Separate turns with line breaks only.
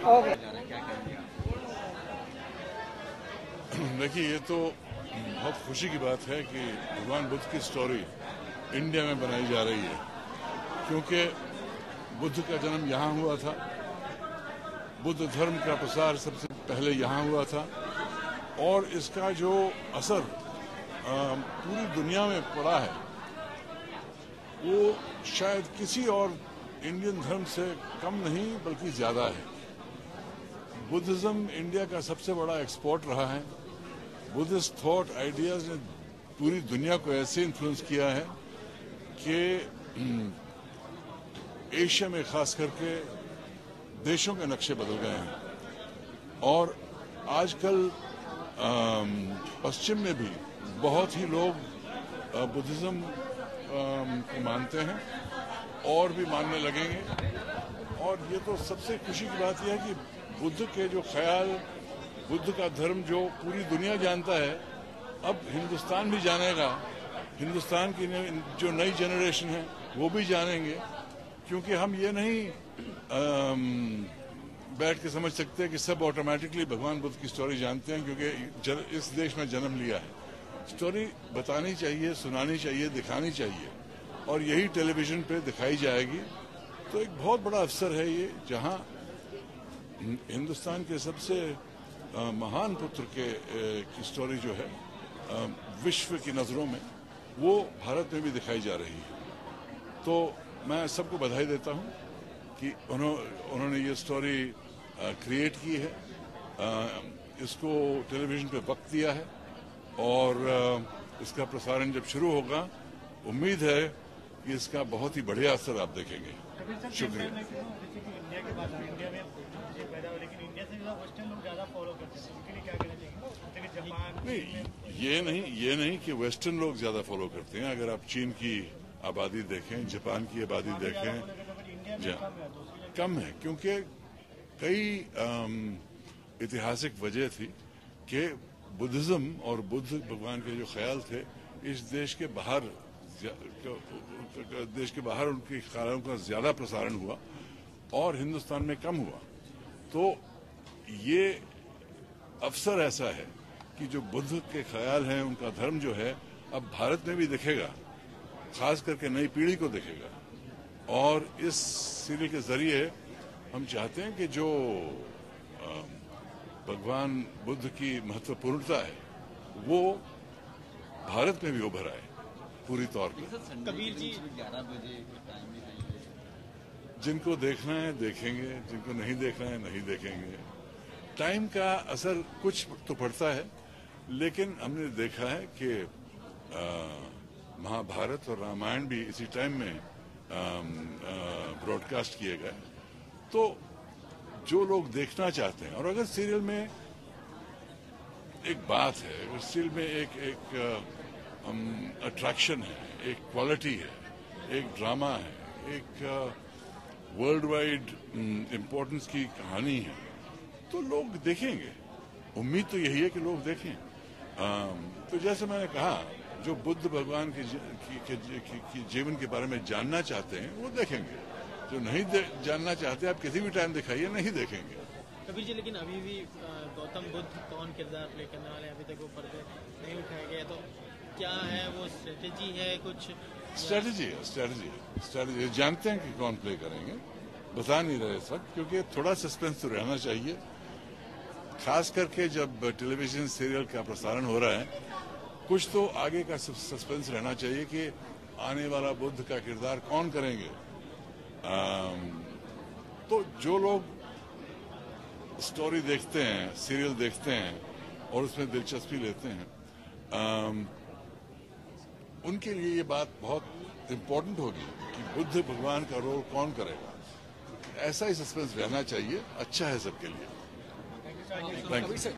Okay.
देखिए, ये तो बहुत खुशी की बात है कि भगवान बुद्ध की स्टोरी इंडिया में बनाई जा रही है, क्योंकि बुद्ध का जन्म यहाँ हुआ था। बुद्ध धर्म का प्रसार सबसे पहले यहाँ हुआ था और इसका जो असर पूरी दुनिया में पड़ा है वो शायद किसी और इंडियन धर्म से कम नहीं बल्कि ज़्यादा है। बुद्धिज्म इंडिया का सबसे बड़ा एक्सपोर्ट रहा है। बुद्धिस्ट थॉट आइडियाज ने पूरी दुनिया को ऐसे इन्फ्लुएंस किया है कि एशिया में खास करके देशों के नक्शे बदल गए हैं और आजकल पश्चिम में भी बहुत ही लोग बुद्धिज्म को मानते हैं और भी मानने लगेंगे। और ये तो सबसे खुशी की बात यह है कि बुद्ध के जो ख्याल, बुद्ध का धर्म जो पूरी दुनिया जानता है, अब हिंदुस्तान भी जानेगा। हिंदुस्तान की जो नई जनरेशन है वो भी जानेंगे, क्योंकि हम ये नहीं बैठ के समझ सकते कि सब ऑटोमेटिकली भगवान बुद्ध की स्टोरी जानते हैं क्योंकि इस देश में जन्म लिया है। स्टोरी बतानी चाहिए, सुनानी चाहिए, दिखानी चाहिए और यही टेलीविजन पे दिखाई जाएगी। तो एक बहुत बड़ा अवसर है ये, जहां हिंदुस्तान के सबसे महान पुत्र की स्टोरी जो है विश्व की नज़रों में, वो भारत में भी दिखाई जा रही है। तो मैं सबको बधाई देता हूं कि उन्होंने ये स्टोरी क्रिएट की है, इसको टेलीविजन पे वक्त दिया है और इसका प्रसारण जब शुरू होगा, उम्मीद है कि इसका बहुत ही बढ़िया असर आप देखेंगे। शुक्रिया। नहीं, ये नहीं कि वेस्टर्न लोग ज्यादा फॉलो करते हैं। अगर आप चीन की आबादी देखें, जापान की आबादी देखें, कम है, क्योंकि कई ऐतिहासिक वजह थी कि बुद्धिज्म और बुद्ध भगवान के जो ख्याल थे इस देश के बाहर उनके ख्यालों का ज्यादा प्रसारण हुआ और हिंदुस्तान में कम हुआ। तो ये अवसर ऐसा है कि जो बुद्ध के ख्याल हैं, उनका धर्म जो है, अब भारत में भी दिखेगा, खास करके नई पीढ़ी को दिखेगा। और इस सीरीज के जरिए हम चाहते हैं कि जो भगवान बुद्ध की महत्वपूर्णता है वो भारत में भी उभर आए पूरी तौर पर।
कबीर जी
11 बजे
जिनको देखना है देखेंगे, जिनको नहीं देखना है नहीं देखेंगे। टाइम का असर कुछ तो पड़ता है, लेकिन हमने देखा है कि महाभारत और रामायण भी इसी टाइम में ब्रॉडकास्ट किए गए। तो जो लोग देखना चाहते हैं, और अगर सीरियल में एक बात है, अगर सीरियल में एक अट्रैक्शन है, एक क्वालिटी है, एक ड्रामा है, एक वर्ल्ड वाइड इम्पोर्टेंस की कहानी है, तो लोग देखेंगे। उम्मीद तो यही है कि लोग देखें। तो जैसे मैंने कहा, जो बुद्ध भगवान की जीवन के बारे में जानना चाहते हैं वो देखेंगे, जो नहीं जानना चाहते आप किसी भी टाइम दिखाइए, नहीं देखेंगे।
कबीर जी, लेकिन अभी भी गौतम बुद्ध कौन किरदार प्ले करने वाले, अभी तक वो पर्दे नहीं उठाए गए, तो क्या है वो स्ट्रेटेजी है कुछ? स्ट्रेटेजी
जानते हैं कि कौन प्ले करेंगे, बता नहीं रहे इस वक्त, क्योंकि थोड़ा सस्पेंस तो रहना चाहिए। खास करके जब टेलीविजन सीरियल का प्रसारण हो रहा है, कुछ तो आगे का सस्पेंस रहना चाहिए कि आने वाला बुद्ध का किरदार कौन करेंगे। तो जो लोग स्टोरी देखते हैं, सीरियल देखते हैं और उसमें दिलचस्पी लेते हैं, उनके लिए ये बात बहुत इम्पोर्टेंट होगी कि बुद्ध भगवान का रोल कौन करेगा। ऐसा ही सस्पेंस रहना चाहिए, अच्छा है सबके लिए। Thank you.